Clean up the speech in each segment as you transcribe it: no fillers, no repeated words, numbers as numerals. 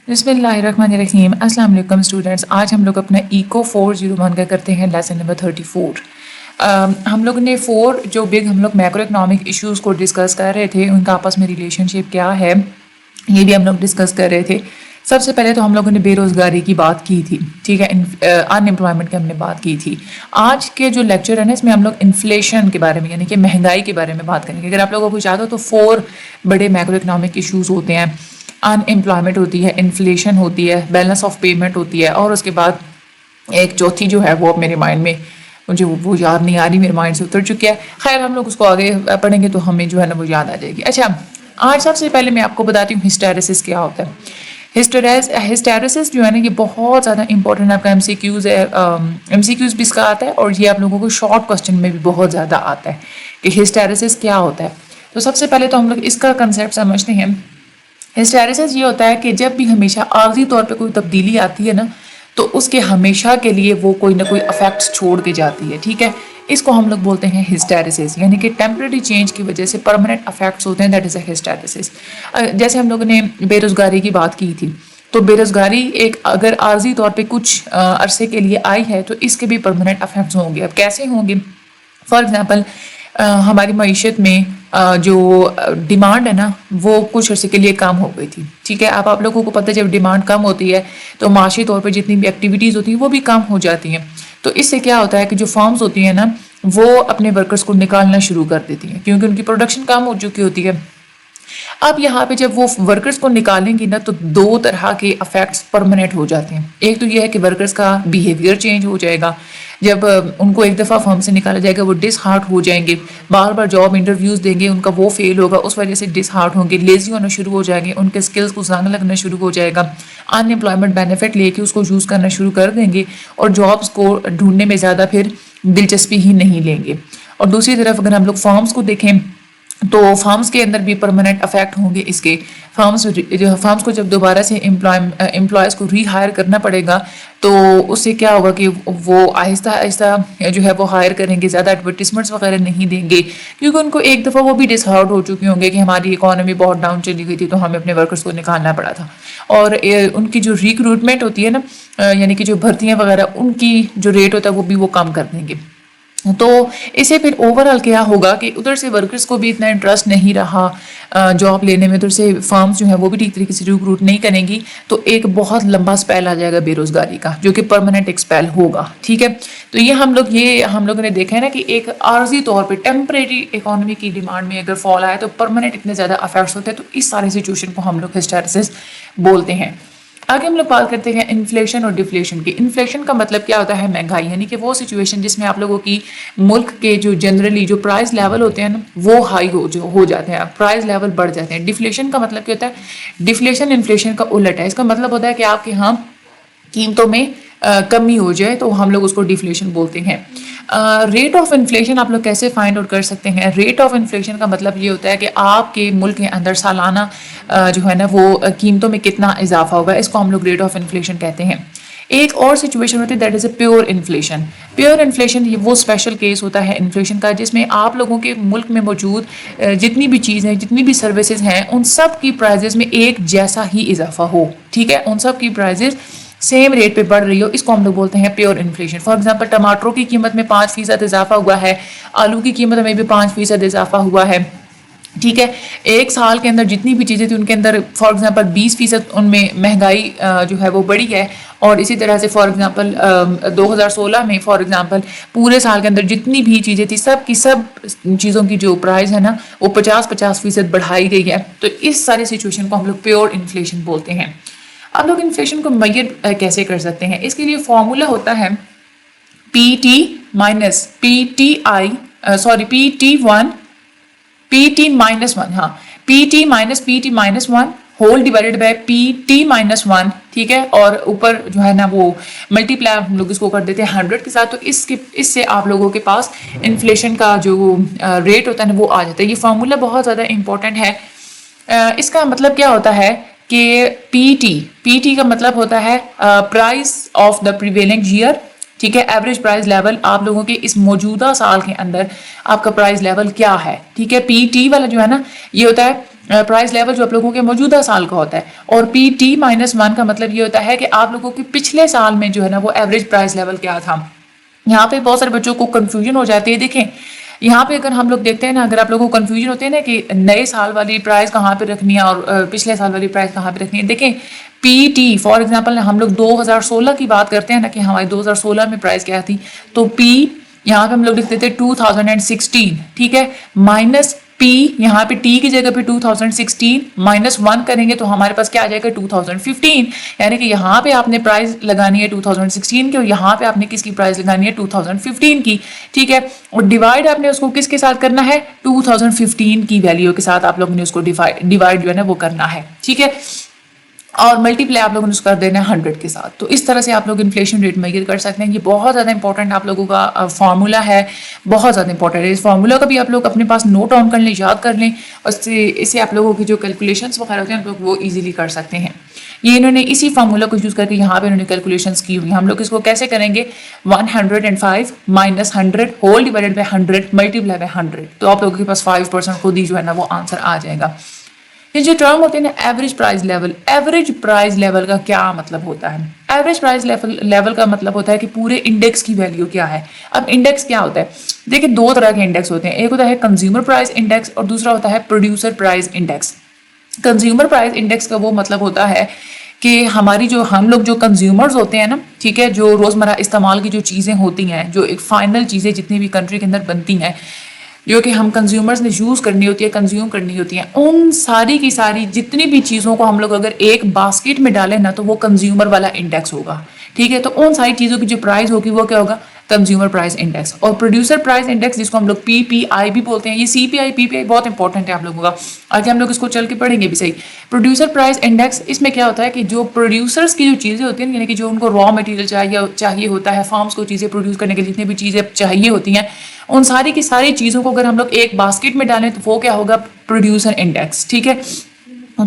بسم اللہ الرحمن الرحیم. السلام علیکم اسٹوڈنٹس. آج ہم لوگ اپنا ایکو 401 کا کرتے ہیں لیسن نمبر 34. ہم لوگ نے 4 جو بگ ہم لوگ میکرو اکنامک ایشوز کو ڈسکس کر رہے تھے, ان کا آپس میں ریلیشن شپ کیا ہے یہ بھی ہم لوگ ڈسکس کر رہے تھے. سب سے پہلے تو ہم لوگوں نے بے روزگاری کی بات کی تھی, ٹھیک ہے, ان امپلائمنٹ کی ہم نے بات کی تھی. آج کے جو لیکچر ہے نا اس میں ہم لوگ انفلیشن کے بارے میں یعنی کہ مہنگائی کے بارے میں بات کریں گے. اگر آپ لوگوں کو یاد ہو تو 4 بڑے میکرو اکنامک ایشوز ہوتے ہیں. ان امپلائمنٹ ہوتی ہے, انفلیشن ہوتی ہے, بیلنس آف پیمنٹ ہوتی ہے, اور اس کے بعد ایک چوتھی جو ہے وہ میرے مائنڈ میں مجھے وہ یاد نہیں آ رہی, میرے مائنڈ سے اتر چکی ہے. خیر ہم لوگ اس کو آگے پڑھیں گے تو ہمیں جو ہے نا وہ یاد آ جائے گی. اچھا, آج سب سے پہلے میں آپ کو بتاتی ہوں ہسٹیریسس کیا ہوتا ہے. ہسٹیریسس جو ہے نا یہ بہت زیادہ امپورٹنٹ آپ کا ایم سی کیوز ہے, ایم سی کیوز بھی اس کا آتا ہے, اور یہ آپ لوگوں کو شارٹ کوسچن میں بھی بہت زیادہ آتا ہے کہ ہسٹیریسس کیا ہوتا ہے. تو سب سے پہلے تو ہم لوگ اس کا کنسیپٹ سمجھتے ہیں. ہسٹیریسس یہ ہوتا ہے کہ جب بھی ہمیشہ عارضی طور پہ کوئی تبدیلی آتی ہے نا تو اس کے ہمیشہ کے لیے وہ کوئی نہ کوئی افیکٹس چھوڑ کے جاتی ہے, ٹھیک ہے. اس کو ہم لوگ بولتے ہیں ہسٹیریسس, یعنی کہ ٹیمپرری چینج کی وجہ سے پرماننٹ افیکٹس ہوتے ہیں, دیٹ از اے ہسٹیریسس. جیسے ہم لوگوں نے بے روزگاری کی بات کی تھی, تو بے روزگاری ایک اگر عارضی طور پہ کچھ عرصے کے لیے آئی ہے تو اس کے بھی پرماننٹ افیکٹس ہوں گے. اب کیسے ہوں گے؟ فار ایگزامپل ہماری معیشت میں جو ڈیمانڈ ہے نا وہ کچھ عرصے کے لیے کم ہو گئی تھی, ٹھیک ہے. آپ لوگوں کو پتہ ہے جب ڈیمانڈ کم ہوتی ہے تو معاشی طور پہ جتنی بھی ایکٹیویٹیز ہوتی ہیں وہ بھی کم ہو جاتی ہیں. تو اس سے کیا ہوتا ہے کہ جو فارمز ہوتی ہیں نا وہ اپنے ورکرز کو نکالنا شروع کر دیتی ہیں کیونکہ ان کی پروڈکشن کم ہو چکی ہوتی ہے. اب یہاں پہ جب وہ ورکرز کو نکالیں گی نا تو 2 طرح کے افیکٹس پرماننٹ ہو جاتے ہیں. ایک تو یہ ہے کہ ورکرز کا بیہیویئر چینج ہو جائے گا. جب ان کو ایک دفعہ فارم سے نکالا جائے گا وہ ڈس ہارٹ ہو جائیں گے, بار بار جاب انٹرویوز دیں گے, ان کا وہ فیل ہوگا, اس وجہ سے ڈس ہارٹ ہوں گے, لیزی ہونا شروع ہو جائیں گے, ان کے اسکلز کو زنگ لگنا شروع ہو جائے گا, ان امپلائمنٹ بینیفٹ لے کے اس کو یوز کرنا شروع کر دیں گے, اور جابس کو ڈھونڈنے میں زیادہ پھر دلچسپی ہی نہیں لیں گے. اور دوسری طرف اگر ہم لوگ فارمز کو دیکھیں تو فارمز کے اندر بھی پرماننٹ افیکٹ ہوں گے اس کے. فارمز کو جب دوبارہ سے امپلائز کو ری ہائر کرنا پڑے گا تو اس سے کیا ہوگا کہ وہ آہستہ آہستہ جو ہے وہ ہائر کریں گے, زیادہ ایڈورٹیزمنٹس وغیرہ نہیں دیں گے کیونکہ ان کو ایک دفعہ وہ بھی ڈس ہارٹ ہو چکے ہوں گے کہ ہماری اکانومی بہت ڈاؤن چلی گئی تھی تو ہمیں اپنے ورکرز کو نکالنا پڑا تھا. اور ان کی جو ریکروٹمنٹ ہوتی ہے نا یعنی کہ جو بھرتیاں وغیرہ ان کی جو ریٹ ہوتا ہے وہ بھی وہ کم کر دیں گے. تو اسے پھر اوورآل کیا ہوگا کہ ادھر سے ورکرز کو بھی اتنا انٹرسٹ نہیں رہا جاب لینے میں, ادھر سے فارمز جو ہیں وہ بھی ٹھیک طریقے سے ریکروٹ نہیں کریں گی, تو ایک بہت لمبا اسپیل آ جائے گا بے روزگاری کا جو کہ پرماننٹ ایک اسپیل ہوگا, ٹھیک ہے. تو یہ ہم لوگوں نے دیکھا ہے نا کہ ایک عارضی طور پہ ٹیمپریری اکانومی کی ڈیمانڈ میں اگر فال آئے تو پرماننٹ اتنے زیادہ افیکٹس ہوتے ہیں, تو اس ساری سچویشن کو ہم لوگ ہسٹیریسس بولتے ہیں. آگے ہم لوگ بات کرتے ہیں انفلیشن اور ڈیفلیشن کی. انفلیشن کا مطلب کیا ہوتا ہے؟ مہنگائی, یعنی کہ وہ سچویشن جس میں آپ لوگوں کی ملک کے جو جنرلی جو پرائز لیول ہوتے ہیں نا وہ ہائی ہو جاتے ہیں, پرائز لیول بڑھ جاتے ہیں. ڈیفلیشن کا مطلب کیا ہوتا ہے؟ ڈیفلیشن انفلیشن کا الٹ ہے. اس کا مطلب ہوتا ہے کہ آپ کے یہاں قیمتوں میں کمی ہو جائے تو ہم لوگ اس کو ڈیفلیشن بولتے ہیں. ریٹ آف انفلیشن آپ لوگ کیسے فائنڈ آؤٹ کر سکتے ہیں؟ ریٹ آف انفلیشن کا مطلب یہ ہوتا ہے کہ آپ کے ملک کے اندر سالانہ جو ہے نا وہ قیمتوں میں کتنا اضافہ ہوگا, اس کو ہم لوگ ریٹ آف انفلیشن کہتے ہیں. ایک اور سچویشن ہوتی ہے that is a pure inflation. Pure inflation یہ وہ اسپیشل کیس ہوتا ہے انفلیشن کا جس میں آپ لوگوں کے ملک میں موجود جتنی بھی چیزیں جتنی بھی سروسز ہیں ان سب کی پرائزز میں ایک جیسا ہی اضافہ ہو, ٹھیک ہے, ان سب کی پرائزز سیم ریٹ پہ بڑھ رہی ہو, اس کو ہم لوگ بولتے ہیں پیور انفلیشن. فار ایگزامپل ٹماٹروں کی قیمت میں 5% اضافہ ہوا ہے, آلو کی قیمت میں بھی 5% اضافہ ہوا ہے, ٹھیک ہے. ایک سال کے اندر جتنی بھی چیزیں تھیں ان کے اندر فار ایگزامپل 20% ان میں مہنگائی جو ہے وہ بڑھی ہے, اور اسی طرح سے فار ایگزامپل 2016 میں فار ایگزامپل پورے سال کے اندر جتنی بھی چیزیں تھیں سب کی سب چیزوں کی جو پرائز ہے نا وہ 50% بڑھائی گئی ہے. تو اس ساری سچویشن کو ہم لوگ پیور انفلیشن بولتے ہیں. اب لوگ انفلیشن کو میئر کیسے کر سکتے ہیں؟ اس کے لیے فارمولا ہوتا ہے P T minus P T minus 1 whole divided by P T minus 1, ٹھیک ہے, اور اوپر جو ہے نا وہ ملٹی پلائی ہم لوگ اس کو کر دیتے ہیں 100 کے ساتھ. تو اس سے آپ لوگوں کے پاس انفلیشن کا جو ریٹ ہوتا ہے نا وہ آ جاتا ہے. یہ فارمولا بہت زیادہ امپورٹنٹ ہے. اس کا مطلب کیا ہوتا ہے کہ پی ٹی کا مطلب ہوتا ہے price of the prevailing year, ٹھیک ہے, ایوریج پرائز لیول آپ لوگوں کے اس موجودہ سال کے اندر آپ کا پرائز لیول کیا ہے, ٹھیک ہے. پی ٹی والا جو ہے نا یہ ہوتا ہے پرائز لیول جو آپ لوگوں کے موجودہ سال کا ہوتا ہے، اور پی ٹی -1 کا مطلب یہ ہوتا ہے کہ آپ لوگوں کے پچھلے سال میں جو ہے نا وہ ایوریج پرائز لیول کیا تھا۔ یہاں پہ بہت سارے بچوں کو کنفیوژن ہو جاتی ہے۔ دیکھیں یہاں پہ اگر ہم لوگ دیکھتے ہیں نا، اگر آپ لوگوں کو کنفیوژن ہوتے ہیں نا کہ نئے سال والی پرائز کہاں پہ رکھنی ہے اور پچھلے سال والی پرائز کہاں پہ رکھنی ہے، دیکھیں پی ٹی فار ایگزامپل ہم لوگ 2016 کی بات کرتے ہیں نا کہ ہماری 2016 میں پرائز کیا تھی، تو پی یہاں پہ ہم لوگ لکھتے تھے 2016، ٹھیک ہے، مائنس پی یہاں پہ ٹی کی جگہ پہ 2016 -1 کریں گے تو ہمارے پاس کیا آ جائے گا 2015، یعنی کہ یہاں پہ آپ نے پرائز لگانی ہے 2016 کی اور یہاں پہ آپ نے کس کی پرائز لگانی ہے 2015 کی، ٹھیک ہے، اور ڈیوائڈ آپ نے اس کو کس کے ساتھ کرنا ہے 2015 کی ویلیو کے ساتھ آپ لوگوں نے اس کو ڈیوائڈ جو ہے نا وہ کرنا ہے، ٹھیک ہے، اور ملٹی پلائی آپ لوگوں نے اس کر دینا ہے 100 کے ساتھ۔ تو اس طرح سے آپ لوگ انفلیشن ریٹ میجر کر سکتے ہیں۔ یہ بہت زیادہ امپورٹنٹ آپ لوگوں کا فارمولا ہے، بہت زیادہ امپورٹنٹ ہے۔ اس فارمولا کا بھی آپ لوگ اپنے پاس نوٹ ڈاؤن کر لیں، یاد کر لیں، اور اس سے آپ لوگوں کی جو کیلکولیشنس وغیرہ ہوتے ہیں آپ لوگ وہ ایزیلی کر سکتے ہیں۔ یہ انہوں نے اسی فارمولا کو یوز کر کے یہاں پہ انہوں نے کیلکولیشنس کی ہوئی ہیں۔ ہم لوگ اس کو کیسے کریں گے 105 - 100 whole divided by 100 multi ply by 100، تو آپ لوگوں کے پاس 5% خود ہی جو ہے نا وہ آنسر آ جائے گا۔ یہ جو ٹرم ہوتے ہیں نا average price level, average price level کا کیا مطلب ہوتا ہے؟ ایوریج پرائز لیول کا مطلب ہوتا ہے کہ پورے انڈیکس کی ویلیو کیا ہے۔ اب انڈیکس کیا ہوتا ہے؟ دیکھیں دو طرح کے انڈیکس ہوتے ہیں، ایک ہوتا ہے کنزیومر پرائز انڈیکس اور دوسرا ہوتا ہے producer price index. Consumer price index کا وہ مطلب ہوتا ہے کہ ہم لوگ جو کنزیومرز ہوتے ہیں نا، ٹھیک ہے، جو روزمرہ استعمال کی جو چیزیں ہوتی ہیں، جو ایک فائنل چیزیں جتنی بھی کنٹری کے اندر بنتی ہیں، جو کہ ہم کنزیومرز نے یوز کرنی ہوتی ہے، کنزیوم کرنی ہوتی ہیں، ان ساری کی ساری جتنی بھی چیزوں کو ہم لوگ اگر ایک باسکٹ میں ڈالیں نا تو وہ کنزیومر والا انڈیکس ہوگا، ٹھیک ہے، تو ان ساری چیزوں کی جو پرائز ہوگی وہ کیا ہوگا کنزیومر پرائز انڈیکس۔ اور پروڈیوسر پرائز انڈیکس جس کو ہم لوگ پی پی آئی بھی بولتے ہیں، یہ سی پی آئی پی پی آئی بہت انپورٹنٹ ہے آپ لوگوں کا، آگے ہم لوگ اس کو چل کے پڑھیں گے بھی صحیح۔ پروڈیوسر پرائز انڈیکس اس میں کیا ہوتا ہے کہ جو پروڈیوسرز کی جو چیزیں ہوتی ہیں، یعنی کہ جو ان کو را مٹیریل چاہیے ہوتا ہے، فارمز کو چیزیں پروڈیوس کرنے کے لیے جتنی بھی چیزیں چاہیے ہوتی ہیں، ان ساری کی ساری چیزوں کو اگر ہم لوگ ایک باسکٹ میں ڈالیں تو وہ کیا ہوگا پروڈیوسر انڈیکس، ٹھیک ہے،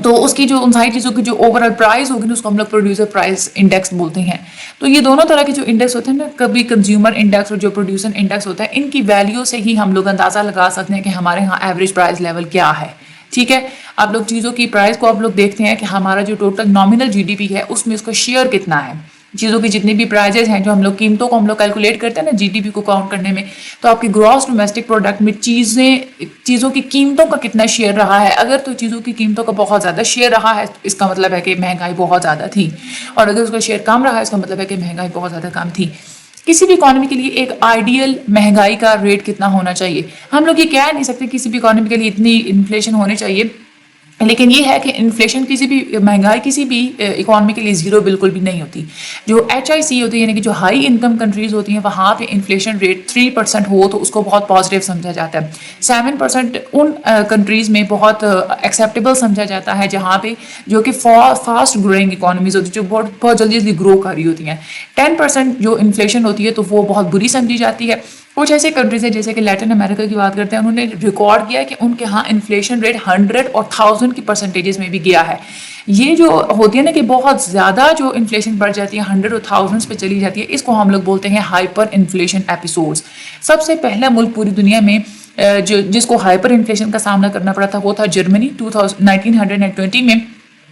تو اس کی جو ان ساری چیزوں کی جو اوور آل پرائز ہوگی اس کو ہم لوگ پروڈیوسر پرائز انڈیکس بولتے ہیں۔ تو یہ دونوں طرح کے جو انڈیکس ہوتے ہیں نا، کبھی کنزیومر انڈیکس اور جو پروڈیوسر انڈیکس ہوتا ہے، ان کی ویلیو سے ہی ہم لوگ اندازہ لگا سکتے ہیں کہ ہمارے ہاں ایوریج پرائز لیول کیا ہے، ٹھیک ہے۔ آپ لوگ چیزوں کی پرائز کو آپ لوگ دیکھتے ہیں کہ ہمارا جو total nominal G D P ہے اس میں اس کا شیئر کتنا ہے، چیزوں کی جتنی بھی پرائزز ہیں، جو ہم لوگ قیمتوں کو ہم لوگ کیلکولیٹ کرتے ہیں نا جی ڈی پی کو کاؤنٹ کرنے میں، تو آپ کی گراس ڈومیسٹک پروڈکٹ میں چیزوں کی قیمتوں کا کتنا شیئر رہا ہے۔ اگر تو چیزوں کی قیمتوں کا بہت زیادہ شیئر رہا ہے اس کا مطلب ہے کہ مہنگائی بہت زیادہ تھی، اور اگر اس کا شیئر کم رہا ہے اس کا مطلب ہے کہ مہنگائی بہت زیادہ کم تھی۔ کسی بھی اکانومی کے لیے ایک آئیڈیل مہنگائی کا ریٹ کتنا ہونا چاہیے؟ ہم لوگ یہ کہہ نہیں سکتے کسی بھی اکانومی کے لیے اتنی انفلیشن ہونی چاہیے، لیکن یہ ہے کہ انفلیشن کسی بھی مہنگائی کسی بھی اکانومی کے لیے زیرو بالکل بھی نہیں ہوتی۔ جو ایچ آئی سی ہوتی ہے، یعنی کہ جو ہائی انکم کنٹریز ہوتی ہیں، وہاں پہ انفلیشن ریٹ 3% ہو تو اس کو بہت پازیٹیو سمجھا جاتا ہے۔ 7% ان کنٹریز میں بہت ایکسیپٹیبل سمجھا جاتا ہے جہاں پہ جو کہ فاسٹ گروئنگ اکانومیز ہوتی ہیں، جو بہت جلدی گرو کر رہی ہوتی ہیں۔ 10% جو انفلیشن ہوتی ہے تو وہ بہت بری سمجھی جاتی ہے۔ کچھ ایسے کنٹریز ہیں جیسے کہ لیٹن امریکہ کی بات کرتے ہیں، انہوں نے ریکارڈ کیا کہ ان کے ہاں انفلیشن ریٹ 100 اور 1000 کی پرسنٹیجز میں بھی گیا ہے۔ یہ جو ہوتی ہے نا کہ بہت زیادہ جو انفلیشن بڑھ جاتی ہے 100 اور 1000 پہ چلی جاتی ہے، اس کو ہم لوگ بولتے ہیں ہائپر انفلیشن ایپیسوڈز۔ سب سے پہلا ملک پوری دنیا میں جس کو ہائپر انفلیشن کا سامنا کرنا پڑا تھا وہ تھا جرمنی 1920 میں،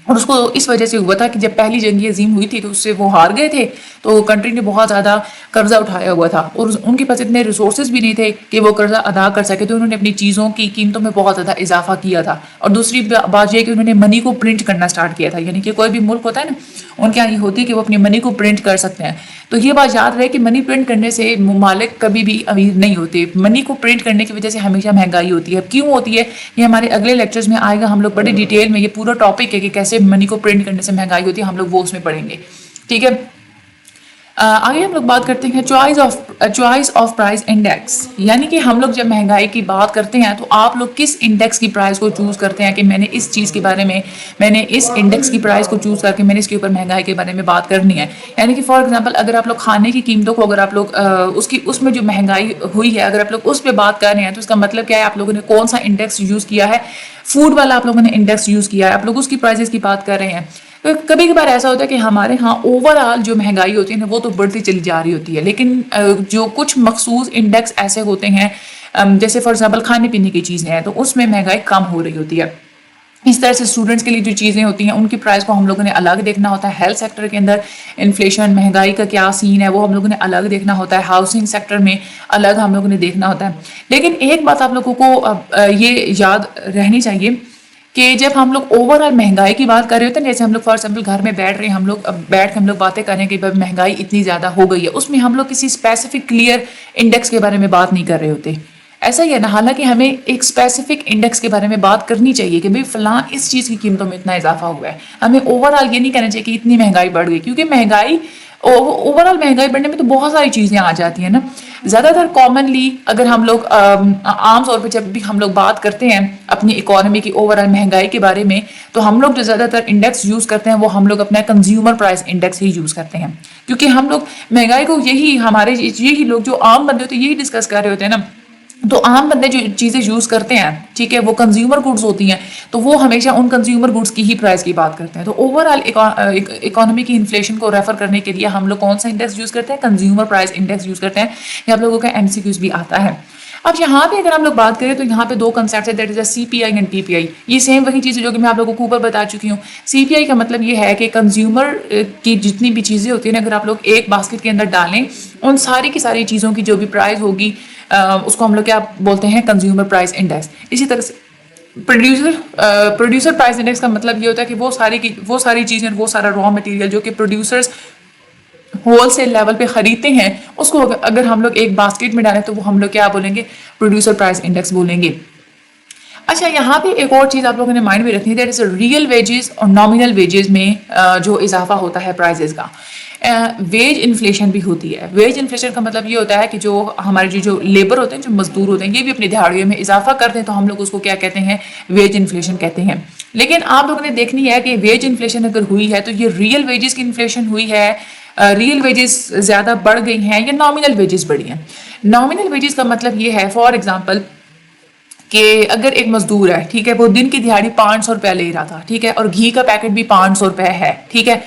اور اس کو اس وجہ سے ہوا تھا کہ جب پہلی جنگ عظیم ہوئی تھی تو اس سے وہ ہار گئے تھے، تو کنٹری نے بہت زیادہ قرضہ اٹھایا ہوا تھا اور ان کے پاس اتنے ریسورسز بھی نہیں تھے کہ وہ قرضہ ادا کر سکے، تو انہوں نے اپنی چیزوں کی قیمتوں میں بہت زیادہ اضافہ کیا تھا۔ اور دوسری بات یہ کہ انہوں نے منی کو پرنٹ کرنا سٹارٹ کیا تھا، یعنی کہ کوئی بھی ملک ہوتا ہے نا ان کے یہاں یہ ہوتی ہے کہ وہ اپنی منی کو پرنٹ کر سکتے ہیں۔ تو یہ بات یاد رہے کہ منی پرنٹ کرنے سے ممالک کبھی بھی امیر نہیں ہوتے، منی کو پرنٹ کرنے کی وجہ سے ہمیشہ مہنگائی ہوتی ہے۔ کیوں ہوتی ہے یہ ہمارے اگلے لیکچرز میں آئے گا، ہم لوگ بڑے ڈیٹیل میں یہ پورا ٹاپک ہے کہ کیسے منی کو پرنٹ کرنے سے مہنگائی ہوتی ہے، ہم لوگ وہ اس میں پڑھیں گے، ٹھیک ہے۔ آگے ہم لوگ بات کرتے ہیں چوائس آف پرائز انڈیکس، یعنی کہ ہم لوگ جب مہنگائی کی بات کرتے ہیں تو آپ لوگ کس انڈیکس کی پرائز کو چوز کرتے ہیں کہ میں نے اس چیز کے بارے میں، میں نے اس انڈیکس کی پرائز کو چوز کر کے میں نے اس کے اوپر مہنگائی کے بارے میں بات کرنی ہے۔ یعنی کہ فار ایگزامپل اگر آپ لوگ کھانے کی قیمتوں کو اگر آپ لوگ اس میں جو مہنگائی ہوئی ہے اگر آپ لوگ اس پہ بات کر رہے ہیں تو اس کا مطلب کیا ہے، آپ لوگوں نے کون سا انڈیکس یوز کیا ہے، فوڈ والا آپ لوگوں نے انڈیکس یوز کیا ہے، آپ لوگ اس کی پرائزز کی بات کر رہے ہیں۔ کبھی کبھار ایسا ہوتا ہے کہ ہمارے ہاں اوور آل جو مہنگائی ہوتی ہے نا وہ تو بڑھتی چلی جا رہی ہوتی ہے، لیکن جو کچھ مخصوص انڈیکس ایسے ہوتے ہیں جیسے فار ایگزامپل کھانے پینے کی چیزیں ہیں تو اس میں مہنگائی کم ہو رہی ہوتی ہے۔ اس طرح سے اسٹوڈنٹس کے لیے جو چیزیں ہوتی ہیں ان کی پرائز کو ہم لوگوں نے الگ دیکھنا ہوتا ہے. ہیلتھ سیکٹر کے اندر انفلیشن مہنگائی کا کیا سین ہے وہ ہم لوگوں نے الگ دیکھنا ہوتا ہے. ہاؤسنگ سیکٹر میں الگ ہم لوگوں نے دیکھنا ہوتا ہے. لیکن ایک بات آپ لوگوں کو یہ یاد رہنی چاہیے کہ جب ہم لوگ اوور آل مہنگائی کی بات کر رہے ہوتے ہیں, جیسے ہم لوگ فار ایگزامپل گھر میں بیٹھ رہے ہیں, ہم لوگ بیٹھ کے ہم لوگ باتیں کر رہے ہیں کہ مہنگائی اتنی زیادہ ہو گئی ہے, اس میں ہم لوگ کسی اسپیسیفک کلیئر انڈیکس کے بارے میں بات نہیں کر رہے ہوتے. ایسا ہی ہے نا, حالانکہ ہمیں ایک اسپیسیفک انڈیکس کے بارے میں بات کرنی چاہیے کہ بھئی فلاں اس چیز کی قیمتوں میں اتنا اضافہ ہوا ہے. ہمیں اوور آل یہ نہیں کہنا چاہیے کہ اتنی مہنگائی بڑھ گئی, کیونکہ مہنگائی اوور آل مہنگائی بڑھنے میں تو بہت ساری چیزیں آ جاتی ہیں نا. زیادہ تر کامنلی اگر ہم لوگ عام طور پہ جب بھی ہم لوگ بات کرتے ہیں اپنی اکانومی کی اوور آل مہنگائی کے بارے میں, تو ہم لوگ جو زیادہ تر انڈیکس یوز کرتے ہیں وہ ہم لوگ اپنا کنزیومر پرائس انڈیکس ہی یوز کرتے ہیں, کیونکہ ہم لوگ مہنگائی کو یہی لوگ جو عام بندے ہوتے ہیں یہی ڈسکس کر رہے ہوتے ہیں نا. تو عام بندے جو چیزیں یوز کرتے ہیں, ٹھیک ہے, وہ کنزیومر گڈس ہوتی ہیں, تو وہ ہمیشہ ان کنزیومر گڈس کی ہی پرائس کی بات کرتے ہیں. تو اوور آل اکانومی کی انفلیشن کو ریفر کرنے کے لیے ہم لوگ کون سا انڈیکس یوز کرتے ہیں, کنزیومر پرائس انڈیکس یوز کرتے ہیں. یہ آپ لوگوں کا ایم سی کیوز بھی آتا ہے. اب یہاں پہ اگر ہم لوگ بات کریں تو یہاں پہ دو کنسیپٹس ہیں, that is C P I and P P I. یہ سیم وہی چیز ہے جو کہ میں آپ لوگوں کو اوپر بتا چکی ہوں. سی پی آئی کا مطلب یہ ہے کہ کنزیومر کی جتنی بھی چیزیں ہوتی ہیں اگر آپ لوگ ایک باسکٹ کے اندر ڈالیں, ان ساری کی ساری چیزوں کی جو بھی پرائز ہوگی اس کو ہم لوگ کیا بولتے ہیں, کنزیومر پرائس انڈیکس. اسی طرح سے پروڈیوسر پرائس انڈیکس کا مطلب یہ ہوتا ہے کہ وہ ساری چیزیں, وہ سارا را مٹیریل جو کہ پروڈیوسرز ہول سیل لیول پہ خریدتے ہیں, اس کو اگر ہم لوگ ایک باسکٹ میں ڈالیں تو وہ ہم لوگ کیا بولیں گے, پروڈیوسر پرائس انڈیکس بولیں گے. اچھا, یہاں پہ ایک اور چیز آپ لوگوں نے مائنڈ میں رکھنی ہے, دیٹ از ریئل ویجز اور نامینل ویجز میں جو اضافہ ہوتا ہے پرائزز کا. ویج انفلیشن بھی ہوتی ہے. ویج انفلیشن کا مطلب یہ ہوتا ہے کہ جو ہمارے جو لیبر ہوتے ہیں, جو مزدور ہوتے ہیں, یہ بھی اپنی دہاڑیوں میں اضافہ کرتے ہیں, تو ہم لوگ اس کو کیا کہتے ہیں, ویج انفلیشن کہتے ہیں. لیکن آپ لوگوں نے دیکھنی ہے کہ ویج انفلیشن اگر ہوئی ہے تو یہ ریئل ویجز کی انفلیشن ہوئی ہے, ریئل ویجز زیادہ بڑھ گئی ہیں, یا نامینل ویجز بڑھی ہیں. نامینل ویجز کا مطلب یہ ہے, فار ایگزامپل کہ اگر ایک مزدور ہے, ٹھیک ہے, وہ دن کی دہاڑی 500 روپیہ لے رہا تھا, ٹھیک ہے, اور گھی کا پیکٹ بھی 500 روپے ہے, ٹھیک ہے.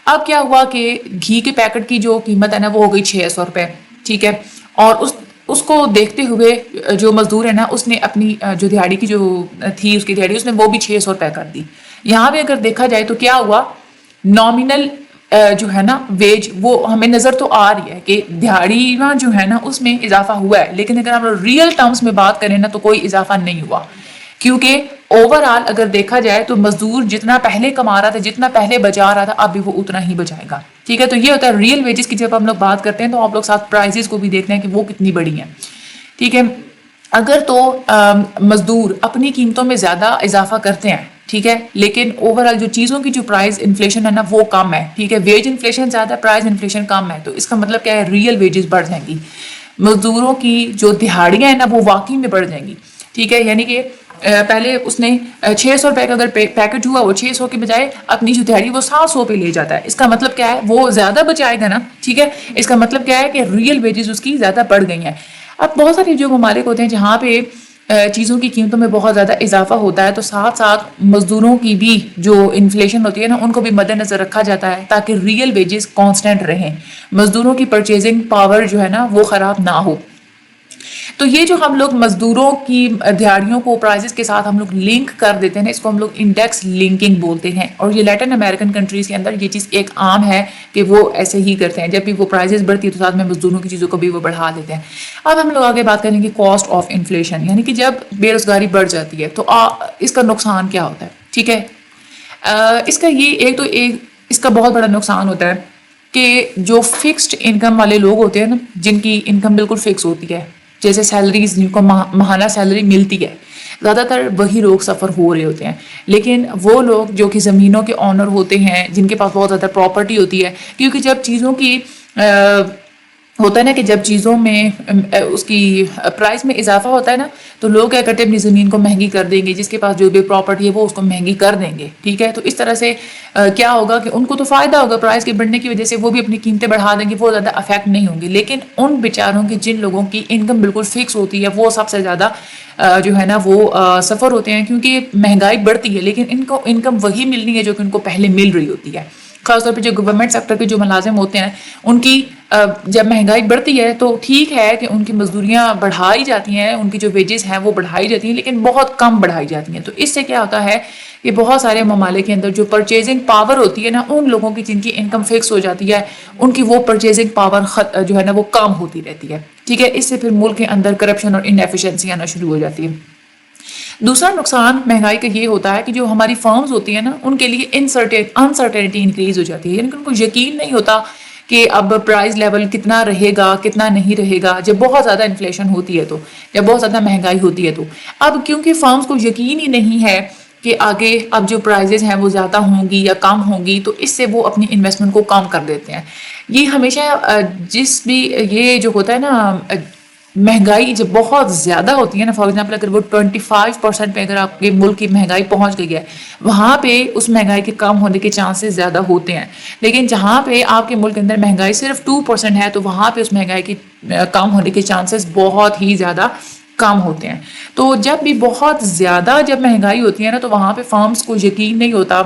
اب کیا ہوا کہ گھی کے پیکٹ کی جو قیمت ہے نا وہ ہو گئی 600 روپے, ٹھیک ہے, اور اس کو دیکھتے ہوئے جو مزدور ہے نا اس نے اپنی جو دہاڑی کی جو تھی اس کی دہاڑی, اس نے وہ بھی 600 روپے کر دی. یہاں پہ اگر دیکھا جائے تو کیا ہوا, نامینل جو ہے نا ویج وہ ہمیں نظر تو آ رہی ہے کہ دہاڑی جو ہے نا اس میں اضافہ ہوا ہے, لیکن اگر ہم ریئل ٹرمز میں بات کریں نا تو کوئی اضافہ نہیں ہوا, کیونکہ اوور آل اگر دیکھا جائے تو مزدور جتنا پہلے کما رہا تھا, جتنا پہلے بچا رہا تھا, اب بھی وہ اتنا ہی بچائے گا, ٹھیک ہے. تو یہ ہوتا ہے ریئل ویجز کی. جب ہم لوگ بات کرتے ہیں تو آپ لوگ ساتھ پرائزز کو بھی دیکھتے ہیں کہ وہ کتنی بڑی ہیں, ٹھیک ہے. اگر تو مزدور اپنی قیمتوں میں زیادہ اضافہ کرتے ہیں, ٹھیک ہے, لیکن اوور آل جو چیزوں کی جو پرائز انفلیشن ہے نا وہ کم ہے, ٹھیک ہے, ویج انفلیشن زیادہ, پرائز انفلیشن کم ہے, تو اس کا مطلب کیا ہے, ریئل ویجز بڑھ جائیں گی. مزدوروں کی جو دہاڑیاں ہیں نا وہ واقعی میں بڑھ جائیں گی, ٹھیک ہے. یعنی کہ پہلے اس نے 600 روپے کا اگر پیکٹ ہوا, وہ 600 کے بجائے اپنی جو دہاڑی وہ 700 پہ لے جاتا ہے. اس کا مطلب کیا ہے, وہ زیادہ بچائے گا نا, ٹھیک ہے. اس کا مطلب کیا ہے کہ ریئل ویجز اس کی زیادہ بڑھ گئی ہیں. اب بہت سارے جو ممالک ہوتے ہیں جہاں پہ چیزوں کی قیمتوں میں بہت زیادہ اضافہ ہوتا ہے, تو ساتھ ساتھ مزدوروں کی بھی جو انفلیشن ہوتی ہے نا ان کو بھی مد نظر رکھا جاتا ہے تاکہ ریئل ویجز کانسٹنٹ رہیں, مزدوروں کی پرچیزنگ پاور جو ہے نا وہ خراب نہ ہو. تو یہ جو ہم لوگ مزدوروں کی دہاڑیوں کو پرائزز کے ساتھ ہم لوگ لنک کر دیتے ہیں, اس کو ہم لوگ انڈیکس لنکنگ بولتے ہیں. اور یہ لیٹن امریکن کنٹریز کے اندر یہ چیز ایک عام ہے کہ وہ ایسے ہی کرتے ہیں, جب بھی وہ پرائزز بڑھتی ہے تو ساتھ میں مزدوروں کی چیزوں کو بھی وہ بڑھا دیتے ہیں. اب ہم لوگ آگے بات کریں گے کاسٹ آف انفلیشن, یعنی کہ جب بے روزگاری بڑھ جاتی ہے تو اس کا نقصان کیا ہوتا ہے, ٹھیک ہے. اس کا یہ اس کا بہت بڑا نقصان ہوتا ہے کہ جو فکسڈ انکم والے لوگ ہوتے ہیں نا, جن کی انکم بالکل فکس ہوتی ہے, جیسے سیلریز جن کو ماہانہ سیلری ملتی ہے, زیادہ تر وہی لوگ سفر ہو رہے ہوتے ہیں. لیکن وہ لوگ جو کہ زمینوں کے آنر ہوتے ہیں, جن کے پاس بہت زیادہ پراپرٹی ہوتی ہے, کیونکہ جب چیزوں کی ہوتا ہے نا کہ جب چیزوں میں اس کی پرائز میں اضافہ ہوتا ہے نا تو لوگ کیا کرتے ہیں, اپنی زمین کو مہنگی کر دیں گے, جس کے پاس جو بھی پراپرٹی ہے وہ اس کو مہنگی کر دیں گے, ٹھیک ہے. تو اس طرح سے کیا ہوگا کہ ان کو تو فائدہ ہوگا پرائز کے بڑھنے کی وجہ سے, وہ بھی اپنی قیمتیں بڑھا دیں گے, وہ زیادہ افیکٹ نہیں ہوں گے. لیکن ان بیچاروں کی جن لوگوں کی انکم بالکل فکس ہوتی ہے وہ سب سے زیادہ جو ہے نا وہ سفر ہوتے ہیں, کیونکہ مہنگائی بڑھتی ہے لیکن ان کو انکم وہی ملنی ہے جو کہ ان کو پہلے مل رہی ہوتی ہے. خاص طور پہ جو گورنمنٹ سیکٹر کے جو ملازم ہوتے ہیں, ان کی جب مہنگائی بڑھتی ہے تو ٹھیک ہے کہ ان کی مزدوریاں بڑھائی جاتی ہیں, ان کی جو ویجز ہیں وہ بڑھائی جاتی ہیں, لیکن بہت کم بڑھائی جاتی ہیں. تو اس سے کیا ہوتا ہے کہ بہت سارے ممالک کے اندر جو پرچیزنگ پاور ہوتی ہے نا، ان لوگوں کی جن کی انکم فکس ہو جاتی ہے، ان کی وہ پرچیزنگ پاور جو ہے نا وہ کم ہوتی رہتی ہے، ٹھیک ہے. اس سے پھر ملک کے اندر کرپشن اور انیفیشنسی آنا شروع ہو جاتی ہے. دوسرا نقصان مہنگائی کا یہ ہوتا ہے کہ جو ہماری فرمز ہوتی ہیں نا، ان کے لیے انسرٹینٹی انکریز ہو جاتی ہے، یعنی کہ ان کو یقین نہیں ہوتا کہ اب پرائز لیول کتنا رہے گا کتنا نہیں رہے گا، جب بہت زیادہ انفلیشن ہوتی ہے تو، جب بہت زیادہ مہنگائی ہوتی ہے تو. اب کیونکہ فرمز کو یقین ہی نہیں ہے کہ آگے اب جو پرائزز ہیں وہ زیادہ ہوں گی یا کم ہوں گی، تو اس سے وہ اپنی انویسٹمنٹ کو کم کر دیتے ہیں. یہ ہمیشہ جس بھی یہ جو ہوتا ہے نا مہنگائی جب بہت زیادہ ہوتی ہے نا، فار ایگزامپل اگر وہ 25% پہ اگر آپ کے ملک کی مہنگائی پہنچ گئی ہے، وہاں پہ اس مہنگائی کے کم ہونے کے چانسز زیادہ ہوتے ہیں. لیکن جہاں پہ آپ کے ملک کے اندر مہنگائی صرف 2% ہے، تو وہاں پہ اس مہنگائی کی کم ہونے کے چانسز بہت ہی زیادہ کم ہوتے ہیں. تو جب بھی بہت زیادہ جب مہنگائی ہوتی ہے نا، تو وہاں پہ فرمز کو یقین نہیں ہوتا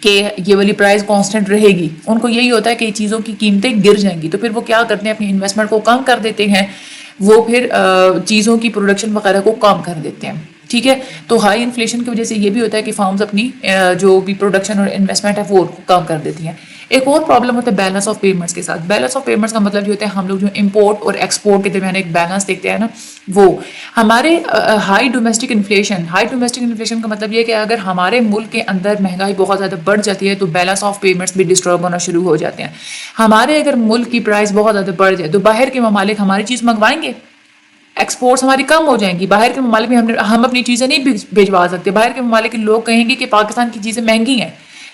کہ یہ والی پرائز کانسٹنٹ رہے گی. ان کو یہی ہوتا ہے کہ چیزوں کی قیمتیں گر جائیں گی، تو پھر وہ کیا کرتے ہیں، اپنی انویسٹمنٹ کو کم کر دیتے ہیں، وہ پھر چیزوں کی پروڈکشن وغیرہ کو کم کر دیتے ہیں، ٹھیک ہے. تو ہائی انفلیشن کی وجہ سے یہ بھی ہوتا ہے کہ فارمز اپنی جو بھی پروڈکشن اور انویسٹمنٹ ہے وہ کم کر دیتی ہیں. ایک اور پرابلم ہوتا ہے بیلنس آف پیمنٹس کے ساتھ. بیلنس آف پیمنٹس کا مطلب یہ ہوتا ہے ہم لوگ جو امپورٹ اور ایکسپورٹ کے درمیان ایک بیلنس دیکھتے ہیں نا، وہ ہمارے ہائی ڈومیسٹک انفلیشن کا مطلب یہ ہے کہ اگر ہمارے ملک کے اندر مہنگائی بہت زیادہ بڑھ جاتی ہے تو بیلنس آف پیمنٹس بھی ڈسٹرب ہونا شروع ہو جاتے ہیں. ہمارے اگر ملک کی پرائز بہت زیادہ بڑھ جائے تو باہر کے ممالک ہماری چیز منگوائیں گے، ایکسپورٹس ہماری کم ہو جائیں گی. باہر کے ممالک میں ہم اپنی چیزیں نہیں بھیجوا سکتے. باہر کے ممالک کے لوگ کہیں گے کہ پاکستان کی چیزیں مہنگی ہیں،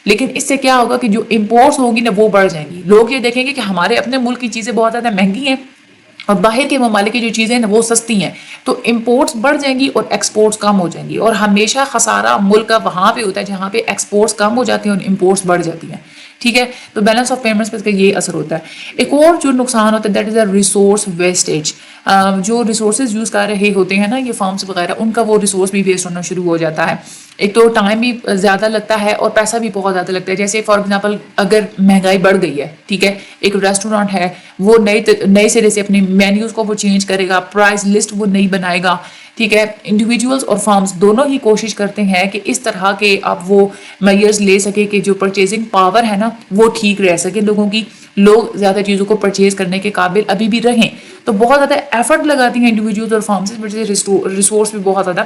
لیکن اس سے کیا ہوگا کہ جو امپورٹس ہوگی نا وہ بڑھ جائیں گی. لوگ یہ دیکھیں گے کہ ہمارے اپنے ملک کی چیزیں بہت زیادہ مہنگی ہیں اور باہر کے ممالک کی جو چیزیں ہیں وہ سستی ہیں، تو امپورٹس بڑھ جائیں گی اور ایکسپورٹس کم ہو جائیں گی. اور ہمیشہ خسارہ ملک کا وہاں پہ ہوتا ہے جہاں پہ ایکسپورٹس کم ہو جاتی ہیں اور امپورٹس بڑھ جاتی ہیں، ٹھیک ہے. تو بیلنس آف پیمنٹس پہ اس کا یہ اثر ہوتا ہے. ایک اور جو نقصان ہوتا ہے that is a resource wastage. جو ریسورسز یوز کر رہے ہوتے ہیں نا یہ فارمز وغیرہ، ان کا وہ ریسورس بھی ویسٹ ہونا شروع ہو جاتا ہے. ایک تو ٹائم بھی زیادہ لگتا ہے اور پیسہ بھی بہت زیادہ لگتا ہے. جیسے فار ایگزامپل اگر مہنگائی بڑھ گئی ہے، ٹھیک ہے، ایک ریسٹورینٹ ہے وہ نئے سرے سے اپنے مینیوز کو وہ چینج کرے گا، پرائز لسٹ وہ نئی بنائے گا، ٹھیک ہے. انڈیویجولس اور فارمز دونوں ہی کوشش کرتے ہیں کہ اس طرح کے اب وہ میئرز لے سکے کہ جو پرچیزنگ پاور ہے نا وہ ٹھیک رہ سکے لوگوں کی، لوگ زیادہ چیزوں کو پرچیز کرنے کے قابل ابھی بھی رہیں. تو بہت زیادہ ایفرٹ لگاتی ہیں انڈیویجولس اور فارمز، وجہ سے ریسورس بھی بہت زیادہ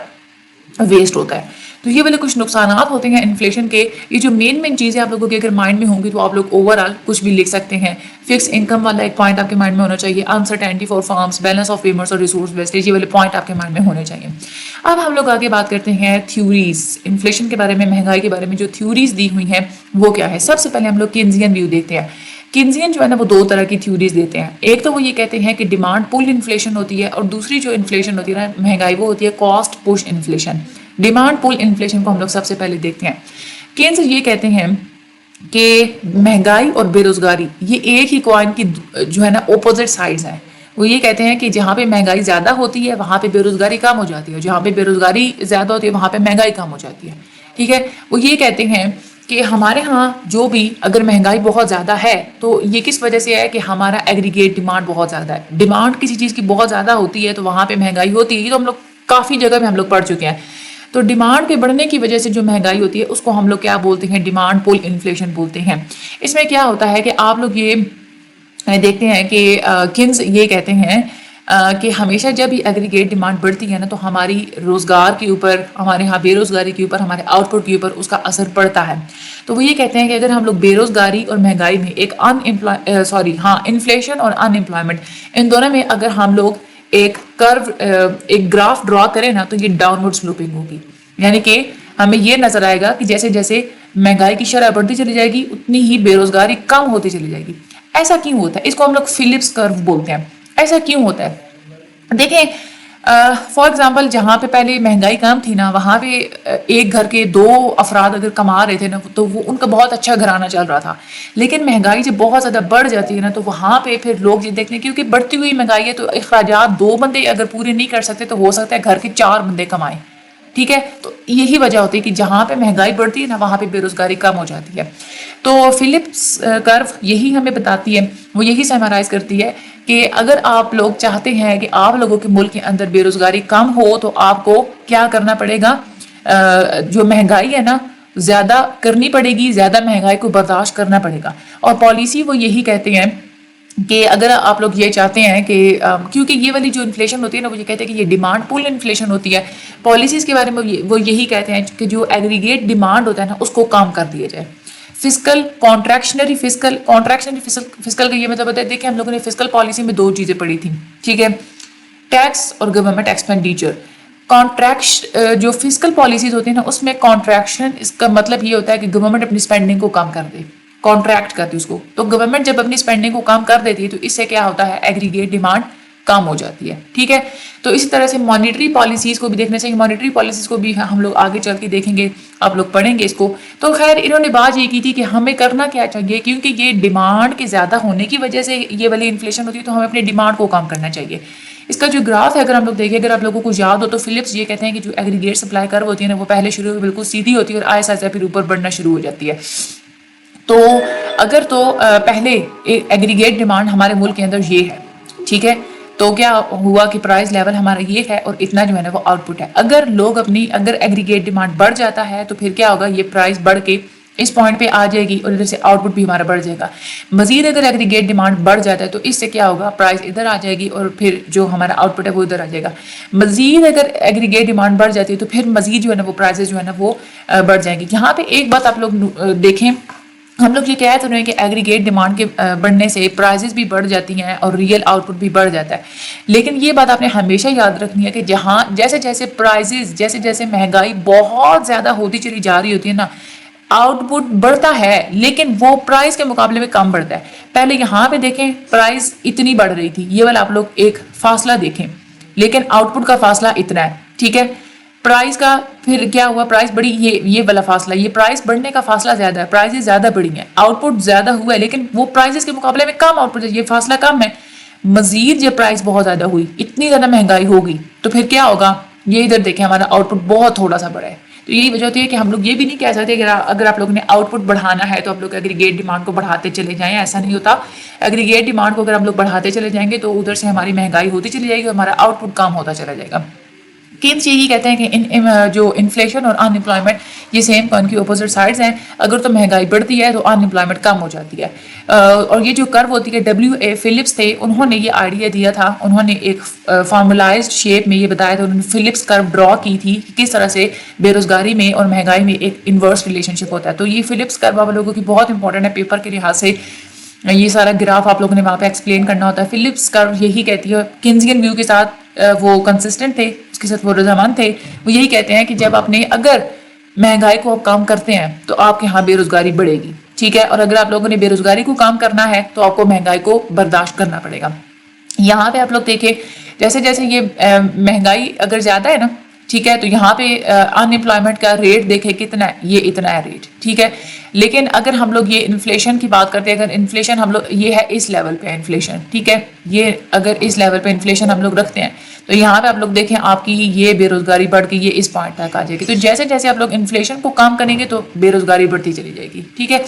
ویسٹ ہوتا ہے. تو یہ والے کچھ نقصانات ہوتے ہیں انفلیشن کے. یہ جو مین چیزیں آپ لوگوں کے اگر مائنڈ میں ہوں گی تو آپ لوگ اوور آل کچھ بھی لکھ سکتے ہیں. فکس انکم والا ایک پوائنٹ آپ کے مائنڈ میں ہونا چاہیے، uncertainty for firms, balance of payments اور ریسورس ویسٹیج، یہ والے پوائنٹ آپ کے مائنڈ میں ہونے چاہیے. اب ہم لوگ آگے بات کرتے ہیں تھیوریز. انفلیشن کے بارے میں، مہنگائی کے بارے میں جو تھیوریز دی ہوئی ہیں وہ کیا ہے. سب سے پہلے ہم لوگ کینزین ویو دیکھتے ہیں. کینزین جو ہے نا وہ دو طرح کی تھیوریز دیتے ہیں. ایک تو وہ یہ کہتے ہیں کہ ڈیمانڈ پل انفلیشن ہوتی ہے، اور دوسری جو انفلیشن ہوتی ہے نا مہنگائی، وہ ہوتی ہے کاسٹ پش انفلیشن. ڈیمانڈ پل انفلیشن کو ہم لوگ سب سے پہلے دیکھتے ہیں. کینز یہ کہتے ہیں کہ مہنگائی اور بے روزگاری یہ ایک ہی کوائن کی جو ہے نا اپوزٹ سائڈز ہیں. وہ یہ کہتے ہیں کہ جہاں پہ مہنگائی زیادہ ہوتی ہے وہاں پہ بے روزگاری کم ہو جاتی ہے، جہاں پہ بے روزگاری زیادہ ہوتی ہے وہاں پہ مہنگائی کم ہو جاتی ہے، ٹھیک ہے. وہ یہ کہتے ہیں کہ ہمارے ہاں جو بھی اگر مہنگائی بہت زیادہ ہے تو یہ کس وجہ سے ہے کہ ہمارا ایگریگیٹ ڈیمانڈ بہت زیادہ ہے. ڈیمانڈ کسی چیز کی بہت زیادہ ہوتی ہے تو وہاں پہ مہنگائی ہوتی ہے. یہ تو ہم لوگ کافی جگہ پہ ہم لوگ پڑھ چکے ہیں. تو ڈیمانڈ کے بڑھنے کی وجہ سے جو مہنگائی ہوتی ہے اس کو ہم لوگ کیا بولتے ہیں، ڈیمانڈ پل انفلیشن بولتے ہیں. اس میں کیا ہوتا ہے کہ آپ لوگ یہ دیکھتے ہیں کہ کنز یہ کہتے ہیں کہ ہمیشہ جب یہ ایگریگیٹ ڈیمانڈ بڑھتی ہے نا تو ہماری روزگار کے اوپر، ہمارے ہاں بے روزگاری کے اوپر، ہمارے آؤٹ پٹ کے اوپر اس کا اثر پڑتا ہے. تو وہ یہ کہتے ہیں کہ اگر ہم لوگ بے روزگاری اور مہنگائی میں ایک انفلیشن اور ان امپلائمنٹ، ان دونوں میں اگر ہم لوگ ایک گراف ڈرا کریں نا تو یہ ڈاؤن ورڈ سلوپنگ ہوگی. یعنی کہ ہمیں یہ نظر آئے گا کہ جیسے جیسے مہنگائی کی شرح بڑھتی چلی جائے گی اتنی ہی بے روزگاری کم ہوتی چلی جائے گی. ایسا کیوں ہوتا ہے؟ اس کو ہم لوگ فلپس کرو بولتے ہیں. ایسا کیوں ہوتا ہے؟ دیکھیں فار ایگزامپل جہاں پہ پہلے مہنگائی کم تھی نا وہاں پہ ایک گھر کے 2 افراد اگر کما رہے تھے نا تو وہ ان کا بہت اچھا گھرانہ چل رہا تھا. لیکن مہنگائی جب بہت زیادہ بڑھ جاتی ہے نا تو وہاں پہ پھر لوگ یہ دیکھتے ہیں کیونکہ بڑھتی ہوئی مہنگائی ہے تو اخراجات 2 بندے اگر پورے نہیں کر سکتے تو ہو سکتا ہے گھر کے 4 بندے کمائیں، ٹھیک ہے. تو یہی وجہ ہوتی ہے کہ جہاں پہ مہنگائی بڑھتی ہے نا وہاں پہ بے روزگاری کم ہو جاتی ہے. تو فلپس کرو یہی ہمیں بتاتی ہے، وہ یہی سمرائز کرتی ہے کہ اگر آپ لوگ چاہتے ہیں کہ آپ لوگوں کے ملک کے اندر بے روزگاری کم ہو تو آپ کو کیا کرنا پڑے گا، جو مہنگائی ہے نا زیادہ کرنی پڑے گی, زیادہ مہنگائی کو برداشت کرنا پڑے گا. اور پالیسی وہ یہی کہتے ہیں کہ اگر آپ لوگ یہ چاہتے ہیں کہ کیونکہ یہ والی جو انفلیشن ہوتی ہے نا وہ یہ کہتے ہیں کہ یہ ڈیمانڈ پول انفلیشن ہوتی ہے, پالیسیز کے بارے میں وہ یہی کہتے ہیں کہ جو ایگریگیٹ ڈیمانڈ ہوتا ہے نا اس کو کام کر دیا جائے. فسکل کانٹریکشنری فسکل کا یہ مطلب ہوتا ہے, دیکھیں ہم لوگوں نے فسکل پالیسی میں 2 چیزیں پڑھی تھیں, ٹھیک ہے, ٹیکس اور گورنمنٹ ایکسپینڈیچر. جو فسکل پالیسیز ہوتی ہیں نا اس میں کانٹریکشن, اس کا مطلب یہ ہوتا ہے کہ گورنمنٹ اپنی اسپینڈنگ کو کم کر دے, کانٹریکٹ کرتی اس کو. تو گورنمنٹ جب اپنی اسپینڈنگ کو کم کر دیتی ہے تو اس سے کیا ہوتا ہے, ایگریگیٹ ڈیمانڈ کم ہو جاتی ہے, ٹھیک ہے. تو اسی طرح سے مانیٹری پالیسیز کو بھی دیکھنا چاہیے, مانیٹری پالیسیز کو بھی ہم لوگ آگے چل کے دیکھیں گے, آپ لوگ پڑھیں گے اس کو. تو خیر انہوں نے بات یہ کی تھی کہ ہمیں کرنا کیا چاہیے, کیونکہ یہ ڈیمانڈ کے زیادہ ہونے کی وجہ سے یہ والی انفلیشن ہوتی ہے, تو ہمیں اپنے ڈیمانڈ کو کم کرنا چاہیے. اس کا جو گراف ہے اگر ہم لوگ دیکھیں, اگر آپ لوگوں کو یاد ہو تو فلپس یہ کہتے ہیں کہ جو ایگریگیٹ سپلائی کرو ہوتی ہے نا وہ پہلے شروع میں بالکل سیدھی ہوتی ہے اور آہستہ آہستہ پھر اوپر بڑھنا شروع ہو جاتی ہے. تو اگر تو پہلے ایگریگیٹ ڈیمانڈ ہمارے ملک کے اندر یہ ہے, ٹھیک ہے, تو کیا ہوا کہ پرائز لیول ہمارا یہ ہے اور اتنا جو ہے نا وہ آؤٹ پٹ ہے. اگر ایگریگیٹ ڈیمانڈ بڑھ جاتا ہے تو پھر کیا ہوگا, یہ پرائز بڑھ کے اس پوائنٹ پہ آ جائے گی اور ادھر سے آؤٹ پٹ بھی ہمارا بڑھ جائے گا. مزید اگر ایگریگیٹ ڈیمانڈ بڑھ جاتا ہے تو اس سے کیا ہوگا, پرائز ادھر آ جائے گی اور پھر جو ہمارا آؤٹ پٹ ہے وہ ادھر آ جائے گا. مزید اگر ایگریگیٹ ڈیمانڈ بڑھ جاتی ہے تو پھر مزید جو ہے نا وہ پرائزز جو ہے نا وہ بڑھ جائیں گی. یہاں پہ ایک بات آپ لوگ دیکھیں, ہم لوگ یہ کہہ تو رہے ہیں کہ ایگریگیٹ ڈیمانڈ کے بڑھنے سے پرائزز بھی بڑھ جاتی ہیں اور ریئل آؤٹ پٹ بھی بڑھ جاتا ہے. لیکن یہ بات آپ نے ہمیشہ یاد رکھنی ہے کہ جہاں جیسے پرائزز جیسے مہنگائی بہت زیادہ ہوتی چلی جا رہی ہوتی ہے نا, آؤٹ پٹ بڑھتا ہے لیکن وہ پرائز کے مقابلے میں کم بڑھتا ہے. پہلے یہاں پہ دیکھیں پرائز اتنی بڑھ رہی تھی, یہ والا آپ لوگ ایک فاصلہ دیکھیں, لیکن آؤٹ پٹ کا فاصلہ اتنا ہے, ٹھیک ہے. پرائز کا پھر کیا ہوا, پرائز بڑی, یہ والا فاصلہ, یہ پرائز بڑھنے کا فاصلہ زیادہ ہے, پرائزز زیادہ بڑھی ہیں, آؤٹ پٹ زیادہ ہوا ہے لیکن وہ پرائزز کے مقابلے میں کم آؤٹ پٹ ہے, یہ فاصلہ کم ہے. مزید جب پرائز بہت زیادہ ہوئی, اتنی زیادہ مہنگائی ہوگی تو پھر کیا ہوگا, یہ ادھر دیکھیں ہمارا آؤٹ پٹ بہت تھوڑا سا بڑا ہے. تو یہی وجہ ہوتی ہے کہ ہم لوگ یہ بھی نہیں کہہ سکتے کہ اگر آپ لوگوں نے آؤٹ پٹ بڑھانا ہے تو آپ لوگ ایگریگیٹ ڈیمانڈ کو بڑھاتے چلے جائیں, ایسا نہیں ہوتا. ایگریگیٹ ڈیمانڈ کو اگر ہم لوگ بڑھاتے چلے جائیں گے تو ادھر سے ہماری مہنگائی ہوتی چلی جائے گی اور ہمارا آؤٹ پٹ کم ہوتا چلا جائے گا. کینز یہی کہتے ہیں کہ جو انفلیشن اور ان امپلائمنٹ یہ سیم کون کی اپوزٹ سائڈز ہیں. اگر تو مہنگائی بڑھتی ہے تو ان امپلائمنٹ کم ہو جاتی ہے. اور یہ جو کرو ہوتی ہے, WA فلپس تھے, انہوں نے یہ آئیڈیا دیا تھا, انہوں نے ایک فارمولائزڈ شیپ میں یہ بتایا تھا, انہوں نے فلپس کرو ڈرا کی تھی کہ کس طرح سے بے روزگاری میں اور مہنگائی میں ایک انورس ریلیشن شپ ہوتا ہے. تو یہ فلپس کرو آپ لوگوں کی بہت انپورٹنٹ ہے پیپر کے لحاظ سے, یہ سارا گراف آپ لوگوں نے وہاں پہ ایکسپلین کرنا ہوتا ہے. فلپس کرو یہی کہتی ہے, کینزین ویو کے ساتھ وہ کنسسٹنٹ تھے, اس کے ساتھ وہ رضامند تھے. وہ یہی کہتے ہیں کہ جب آپ نے اگر مہنگائی کو آپ کم کرتے ہیں تو آپ کے یہاں بے روزگاری بڑھے گی, ٹھیک ہے, اور اگر آپ لوگوں نے بے روزگاری کو کم کرنا ہے تو آپ کو مہنگائی کو برداشت کرنا پڑے گا. یہاں پہ آپ لوگ دیکھیں جیسے یہ مہنگائی اگر زیادہ ہے نا, ٹھیک ہے, تو یہاں پہ ان امپلائمنٹ کا ریٹ دیکھیں کتنا ہے, یہ اتنا ہے ریٹ, ٹھیک ہے. لیکن اگر ہم لوگ یہ انفلیشن کی بات کرتے ہیں, اگر انفلیشن ہم لوگ یہ ہے اس لیول پہ انفلیشن, ٹھیک ہے, یہ اگر اس لیول پہ انفلیشن ہم لوگ رکھتے ہیں تو یہاں پہ آپ لوگ دیکھیں آپ کی یہ بے روزگاری بڑھ کے یہ اس پوائنٹ تک آ جائے گی. تو جیسے آپ لوگ انفلیشن کو کم کریں گے تو بے روزگاری بڑھتی چلی جائے گی, ٹھیک ہے.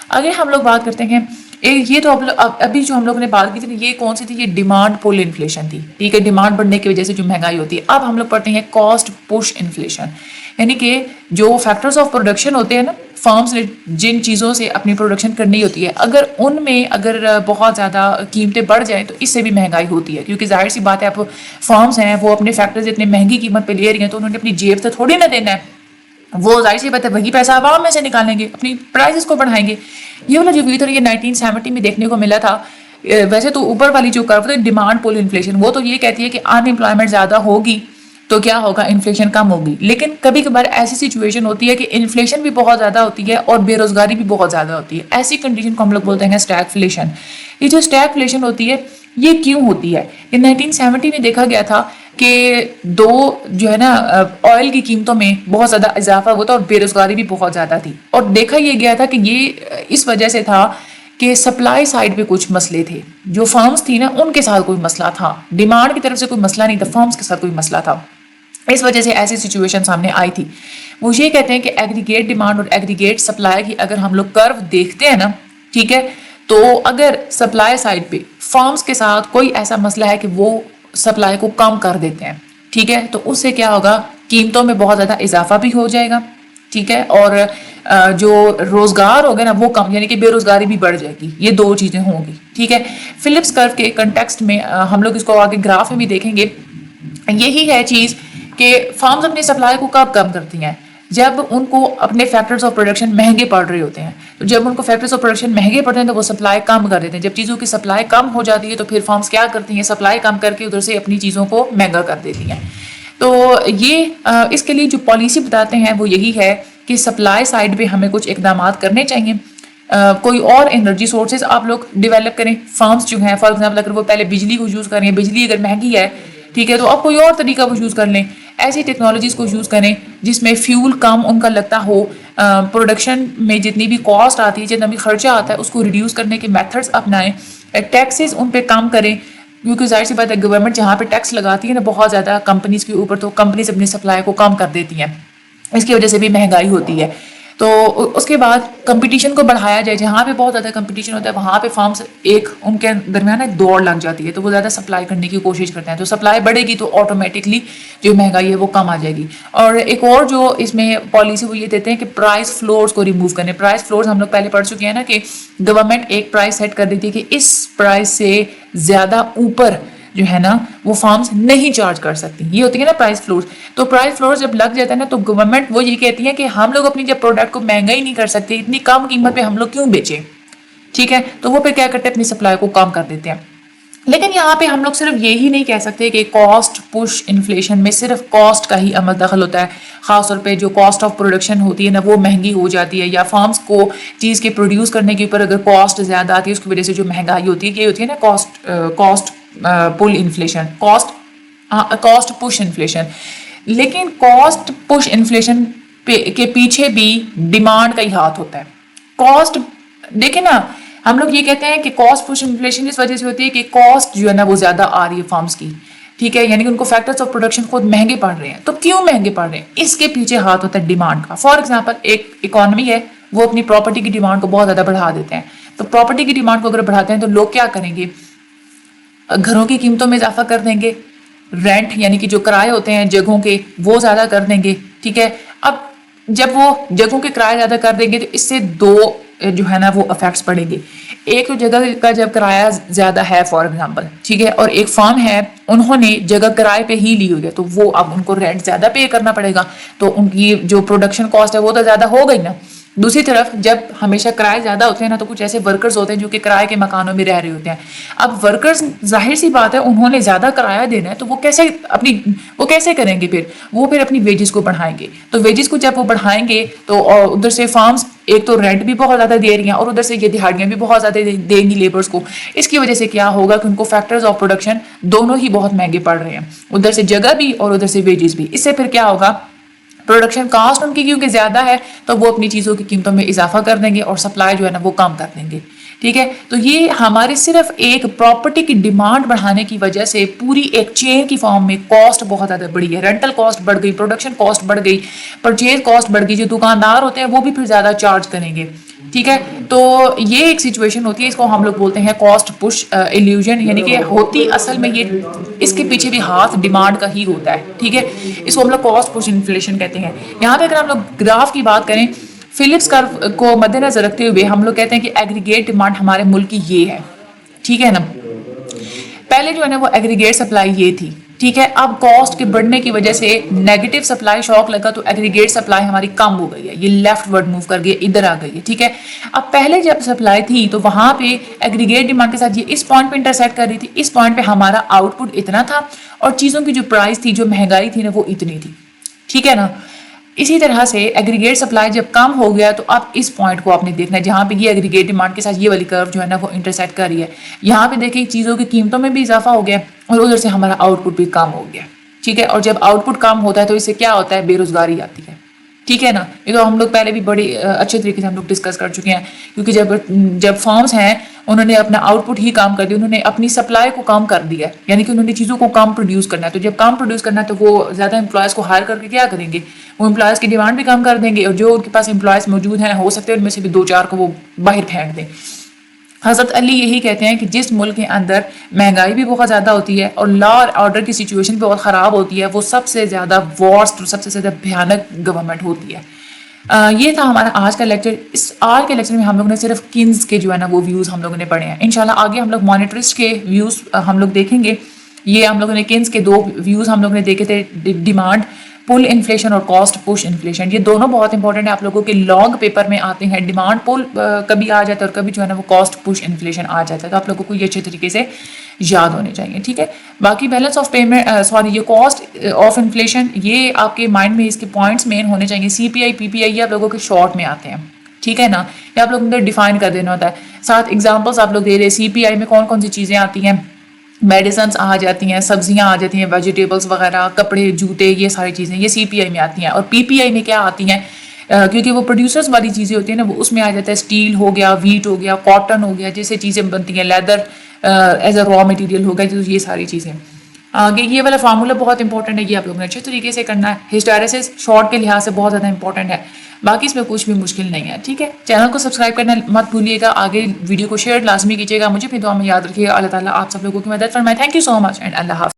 اگر ہم لوگ بات کرتے ہیں یہ تو ابھی جو ہم لوگوں نے بات کی تھی یہ کون سی تھی, یہ ڈیمانڈ پول انفلیشن تھی, ٹھیک ہے, ڈیمانڈ بڑھنے کی وجہ سے جو مہنگائی ہوتی ہے. اب ہم لوگ پڑھتے ہیں کاسٹ پش انفلیشن, یعنی کہ جو فیکٹرز آف پروڈکشن ہوتے ہیں نا, فارمز نے جن چیزوں سے اپنی پروڈکشن کرنی ہوتی ہے, اگر ان میں بہت زیادہ قیمتیں بڑھ جائیں تو اس سے بھی مہنگائی ہوتی ہے. کیونکہ ظاہر سی بات ہے, آپ فارمز ہیں وہ اپنے فیکٹرز اتنے مہنگی قیمت پہ لے رہی ہیں تو انہوں نے اپنی جیب سے تھوڑی نہ دینا ہے, وہ ظاہر سی بات ہے وہی پیسہ عوام میں سے نکالیں گے, اپنی پرائزز کو بڑھائیں گے. یہ والا جو ویو تھا یہ 1970 میں دیکھنے کو ملا تھا. ویسے تو اوپر والی جو کرو ہے ڈیمانڈ پول انفلیشن, وہ تو یہ کہتی ہے کہ ان امپلائمنٹ زیادہ ہوگی تو کیا ہوگا, انفلیشن کم ہوگی. لیکن کبھی کبھار ایسی سچویشن ہوتی ہے کہ انفلیشن بھی بہت زیادہ ہوتی ہے اور بے روزگاری بھی بہت زیادہ ہوتی ہے. ایسی کنڈیشن کو ہم لوگ بولتے ہیں اسٹیگفلیشن. یہ جو اسٹیگفلیشن ہوتی ہے یہ کیوں ہوتی ہے, یہ 1970 میں دیکھا گیا تھا کہ جو ہے نا آئل کی قیمتوں میں بہت زیادہ اضافہ ہوا تھا اور بے روزگاری بھی بہت زیادہ تھی. اور دیکھا یہ گیا تھا کہ یہ اس وجہ سے تھا کہ سپلائی سائڈ پہ کچھ مسئلے تھے, جو فارمز تھی نا ان کے ساتھ کوئی مسئلہ تھا, ڈیمانڈ کی طرف سے کوئی مسئلہ نہیں تھا, فارمز کے ساتھ کوئی مسئلہ تھا. اس وجہ سے ایسی سچویشن سامنے آئی تھی. وہ یہ کہتے ہیں کہ ایگریگیٹ ڈیمانڈ اور ایگریگیٹ سپلائی کی اگر ہم لوگ کرو دیکھتے ہیں نا, ٹھیک ہے, تو اگر سپلائی سائڈ پہ فارمز کے ساتھ کوئی ایسا مسئلہ ہے کہ وہ سپلائی کو کم کر دیتے ہیں, ٹھیک ہے, تو اس سے کیا ہوگا, قیمتوں میں بہت زیادہ اضافہ بھی ہو جائے گا، ٹھیک ہے، اور جو روزگار ہوگا نا وہ کم، یعنی کہ بے روزگاری بھی بڑھ جائے گی، یہ دو چیزیں ہوں گی، ٹھیک ہے۔ فلپس کرو کے کنٹیکسٹ میں ہم لوگ اس کو آگے گراف میں بھی دیکھیں گے، یہی ہے چیز کہ فارمز اپنی سپلائی کو کب کم کرتی ہیں؟ جب ان کو اپنے فیکٹرز آف پروڈکشن مہنگے پڑ رہے ہوتے ہیں، تو جب ان کو فیکٹرز آف پروڈکشن مہنگے پڑتے ہیں تو وہ سپلائی کم کر دیتے ہیں۔ جب چیزوں کی سپلائی کم ہو جاتی ہے تو پھر فارمز کیا کرتی ہیں؟ سپلائی کم کر کے ادھر سے اپنی چیزوں کو مہنگا کر دیتی ہیں۔ تو یہ اس کے لیے جو پالیسی بتاتے ہیں وہ یہی ہے کہ سپلائی سائڈ پہ ہمیں کچھ اقدامات کرنے چاہیے، کوئی اور انرجی سورسز آپ لوگ ڈیولپ کریں۔ فارمز جو ہیں فار ایگزامپل اگر وہ پہلے بجلی کو یوز کر رہی ہیں، بجلی اگر مہنگی ہے، ٹھیک ہے، تو آپ کوئی اور طریقہ وہ یوز کر لیں، ایسی ٹیکنالوجیز کو یوز کریں جس میں فیول کم ان کا لگتا ہو، پروڈکشن میں جتنی بھی کاسٹ آتی ہے، جتنا بھی خرچہ آتا ہے اس کو ریڈیوس کرنے کے میتھڈز اپنائیں، ٹیکسز ان پہ کم کریں، کیونکہ ظاہر سی بات ہے گورنمنٹ جہاں پہ ٹیکس لگاتی ہے نا بہت زیادہ کمپنیز کے اوپر، تو کمپنیز اپنی سپلائی کو کم کر دیتی ہیں، اس کی وجہ سے بھی مہنگائی ہوتی ہے۔ تو اس کے بعد کمپٹیشن کو بڑھایا جائے، جہاں پہ بہت زیادہ کمپٹیشن ہوتا ہے وہاں پہ فارمز ان کے درمیان ایک دوڑ لگ جاتی ہے، تو وہ زیادہ سپلائی کرنے کی کوشش کرتے ہیں، تو سپلائی بڑھے گی تو آٹومیٹکلی جو مہنگائی ہے وہ کم آ جائے گی۔ اور ایک اور جو اس میں پالیسی وہ یہ دیتے ہیں کہ پرائس فلورز کو ریموو کرنے۔ پرائس فلورز ہم لوگ پہلے پڑھ چکے ہیں نا کہ گورنمنٹ ایک پرائس سیٹ کر دیتی ہے کہ اس پرائس سے زیادہ اوپر جو ہے نا وہ فارمز نہیں چارج کر سکتی، یہ ہوتی ہے نا پرائس فلورز۔ تو پرائس فلورز جب لگ جاتا ہے نا تو گورنمنٹ وہ یہ کہتی ہے کہ ہم لوگ اپنی جب پروڈکٹ کو مہنگا ہی نہیں کر سکتے، اتنی کم قیمت پہ ہم لوگ کیوں بیچیں، ٹھیک ہے، تو وہ پھر کیا کرتے ہیں اپنی سپلائی کو کم کر دیتے ہیں۔ لیکن یہاں پہ ہم لوگ صرف یہی نہیں کہہ سکتے کہ کاسٹ پش انفلیشن میں صرف کاسٹ کا ہی عمل دخل ہوتا ہے، خاص طور پہ جو کاسٹ آف پروڈکشن ہوتی ہے نا وہ مہنگی ہو جاتی ہے، یا فارمز کو چیز کے پروڈیوس کرنے کے اوپر اگر کاسٹ زیادہ آتی ہے اس کی وجہ سے جو مہنگائی ہوتی ہے، یہ ہوتی ہے نا کاسٹ پل انفلیشن، کاسٹ پش انفلیشن۔ لیکن کاسٹ پش انفلیشن کے پیچھے بھی ڈیمانڈ کا ہی ہاتھ ہوتا ہے۔ کاسٹ دیکھیں نا، ہم لوگ یہ کہتے ہیں کہ کاسٹ پش انفلیشن اس وجہ سے ہوتی ہے کہ کاسٹ جو ہے نا وہ زیادہ آ رہی ہے فارمز کی، ٹھیک ہے، یعنی کہ ان کو فیکٹرز آف پروڈکشن خود مہنگے پڑ رہے ہیں۔ تو کیوں مہنگے پڑ رہے ہیں؟ اس کے پیچھے ہاتھ ہوتا ہے ڈیمانڈ کا۔ فار ایگزامپل ایک اکانومی ہے، وہ اپنی پراپرٹی کی ڈیمانڈ کو بہت زیادہ بڑھا دیتے ہیں، تو پراپرٹی کی ڈیمانڈ کو اگر بڑھاتے ہیں تو لوگ کیا کریں گے؟ گھروں کی قیمتوں میں اضافہ کر دیں گے، رینٹ یعنی کہ جو کرائے ہوتے ہیں جگہوں کے وہ زیادہ کر دیں گے، ٹھیک ہے۔ اب جب وہ جگہوں کے کرائے زیادہ کر دیں گے تو اس سے دو جو ہے نا وہ افیکٹس پڑیں گے۔ ایک تو جگہ کا جب کرایہ زیادہ ہے فار ایگزامپل، ٹھیک ہے، اور ایک فارم ہے انہوں نے جگہ کرائے پہ ہی لی ہوئی ہے، تو وہ اب ان کو رینٹ زیادہ پے کرنا پڑے گا، تو ان کی جو پروڈکشن کاسٹ ہے وہ تو زیادہ ہو گئی نا۔ دوسری طرف جب ہمیشہ کرائے زیادہ ہوتے ہیں نا تو کچھ ایسے ورکرز ہوتے ہیں جو کہ کرائے کے مکانوں میں رہ رہے ہوتے ہیں۔ اب ورکرز ظاہر سی بات ہے انہوں نے زیادہ کرایہ دینا ہے، تو وہ کیسے کریں گے؟ وہ پھر اپنی ویجز کو بڑھائیں گے، تو ویجز کو جب وہ بڑھائیں گے تو ادھر سے فارمز ایک تو رینٹ بھی بہت زیادہ دے رہی ہیں اور ادھر سے یہ دہاڑیاں بھی بہت زیادہ دیں گی لیبرز کو۔ اس کی وجہ سے کیا ہوگا کہ ان کو فیکٹرز آف پروڈکشن دونوں ہی بہت مہنگے پڑ رہے ہیں، ادھر سے جگہ بھی اور ادھر سے ویجز بھی۔ اس سے پھر کیا ہوگا؟ پروڈکشن کاسٹ ان کی کیونکہ زیادہ ہے تو وہ اپنی چیزوں کی قیمتوں میں اضافہ کر دیں گے اور سپلائی جو ہے نا وہ کم کر دیں گے، ٹھیک ہے۔ تو یہ ہمارے صرف ایک پراپرٹی کی ڈیمانڈ بڑھانے کی وجہ سے پوری ایک چین کی فارم میں کاسٹ بہت زیادہ بڑھی ہے، رینٹل کاسٹ بڑھ گئی، پروڈکشن کاسٹ بڑھ گئی، پرچیز کاسٹ بڑھ گئی، جو دکاندار ہوتے ہیں وہ بھی پھر زیادہ چارج کریں گے، ٹھیک ہے۔ تو یہ ایک سچویشن ہوتی ہے، اس کو ہم لوگ بولتے ہیں کاسٹ پش ایلیوژن، یعنی کہ ہوتی اصل میں یہ اس کے پیچھے بھی ہاتھ ڈیمانڈ کا ہی ہوتا ہے، ٹھیک ہے۔ اس کو ہم لوگ کاسٹ پش انفلیشن کہتے ہیں۔ یہاں پہ اگر ہم لوگ گراف کی بات کریں، فلپس کرو کو مد نظر رکھتے ہوئے ہم لوگ کہتے ہیں کہ ایگریگیٹ ڈیمانڈ ہمارے ملک کی یہ ہے، ٹھیک ہے نا۔ پہلے جو ہے نا وہ ایگریگیٹ سپلائی یہ تھی، ٹھیک ہے۔ اب کاسٹ کے بڑھنے کی وجہ سے نیگیٹو سپلائی شاک لگا تو ایگریگیٹ سپلائی ہماری کم ہو گئی ہے، یہ لیفٹ ورڈ موو کر گئی، ادھر آ گئی ہے، ٹھیک ہے۔ اب پہلے جب سپلائی تھی تو وہاں پہ ایگریگیٹ ڈیمانڈ کے ساتھ یہ اس پوائنٹ پہ انٹرسیکٹ کر رہی تھی، اس پوائنٹ پہ ہمارا آؤٹ پٹ اتنا تھا اور چیزوں کی جو پرائس تھی، جو مہنگائی تھی نا وہ اتنی تھی، ٹھیک ہے نا۔ اسی طرح سے ایگریگیٹ سپلائی جب کم ہو گیا تو اب اس پوائنٹ کو آپ نے دیکھنا ہے جہاں پہ یہ ایگریگیٹ ڈیمانڈ کے ساتھ یہ والی کرو جو ہے نا وہ انٹرسیکٹ کر رہی ہے۔ یہاں پہ دیکھیں چیزوں کی قیمتوں میں بھی اضافہ ہو گیا اور ادھر سے ہمارا آؤٹ پٹ بھی کم ہو گیا، ٹھیک ہے۔ اور جب آؤٹ پٹ کم ہوتا ہے تو اس سے کیا ہوتا ہے؟ بے روزگاری آتی ہے، ٹھیک ہے نا۔ یہ تو ہم لوگ پہلے بھی بڑے اچھے طریقے سے ہم لوگ ڈسکس کر چکے ہیں، کیونکہ جب فارمز ہیں انہوں نے اپنا آؤٹ پٹ ہی کام کر دیا، انہوں نے اپنی سپلائی کو کم کر دیا ہے، یعنی کہ انہوں نے چیزوں کو کم پروڈیوس کرنا ہے، تو جب کم پروڈیوس کرنا ہے تو وہ زیادہ امپلائز کو ہائر کر کے کیا کریں گے؟ وہ امپلائز کی ڈیمانڈ بھی کم کر دیں گے اور جو ان کے پاس امپلائز موجود ہیں ہو سکتے ہیں ان میں سے بھی 2-4 کو وہ باہر پھینک دیں۔ حضرت علی یہی کہتے ہیں کہ جس ملک کے اندر مہنگائی بھی بہت زیادہ ہوتی ہے اور لا اور آرڈر کی سچویشن بھی بہت خراب ہوتی ہے وہ سب سے زیادہ وارسٹ اور سب سے زیادہ بھیانک گورنمنٹ ہوتی ہے. یہ تھا ہمارا آج کا لیکچر. اس آج کے لیکچر میں ہم لوگوں نے صرف کنز کے جو ہے نا وہ ویوز ہم لوگوں نے پڑھے ہیں. انشاءاللہ آگے ہم لوگ مانیٹرسٹ کے ویوز ہم لوگ دیکھیں گے. یہ ہم لوگوں نے کنز کے 2 ویوز ہم لوگوں نے دیکھے تھے, ڈیمانڈ پل انفلیشن اور کاسٹ پش انفلیشن. یہ دونوں بہت انپورٹنٹ ہے آپ لوگوں کے لانگ پیپر میں آتے ہیں. ڈیمانڈ پل کبھی آ جاتا ہے اور کبھی جو ہے نا وہ کاسٹ پش انفلیشن آ جاتا ہے, تو آپ لوگوں کو یہ اچھے طریقے سے یاد ہونے چاہیے. ٹھیک ہے, باقی بیلنس آف پیمنٹ یہ کاسٹ آف انفلیشن یہ آپ کے مائنڈ میں اس کے پوائنٹس مین ہونے چاہیے. سی P I P P I یہ آپ لوگوں کے شارٹ میں آتے ہیں. ٹھیک ہے نا, یہ آپ لوگوں نے ڈیفائن کر دینا ہوتا ہے. ساتھ ایگزامپلس آپ لوگ دے رہے سی پی آئی میں کون کون سی چیزیں آتی ہیں. میڈیسنس آ جاتی ہیں, سبزیاں آ جاتی ہیں, ویجیٹیبلس وغیرہ, کپڑے, جوتے, یہ ساری چیزیں یہ سی پی آئی میں آتی ہیں. اور پی پی آئی میں کیا آتی ہیں, کیونکہ وہ پروڈیوسرز والی چیزیں ہوتی ہیں نا, وہ اس میں آ جاتا ہے اسٹیل ہو گیا, ویٹ ہو گیا, کاٹن ہو گیا, جیسے چیزیں بنتی ہیں, leather as a raw material ہو گیا, یہ ساری چیزیں. آگے یہ والا فارمولا بہت انپورٹنٹ ہے, یہ آپ لوگوں نے اچھے طریقے سے کرنا ہے. ہسٹیریسس شارٹ کے لحاظ سے بہت زیادہ انپورٹنٹ ہے, باقی اس میں کچھ بھی مشکل نہیں ہے. ٹھیک ہے, چینل کو سبسکرائب کرنا مت بھولیے گا, آگے ویڈیو کو شیئر لازمی کیجیے گا. مجھے بھی دعا میں یاد رکھیے گا. اللہ تعالیٰ آپ سب لوگوں کی مدد فرمائے. Thank you so much and اللہ حافظ.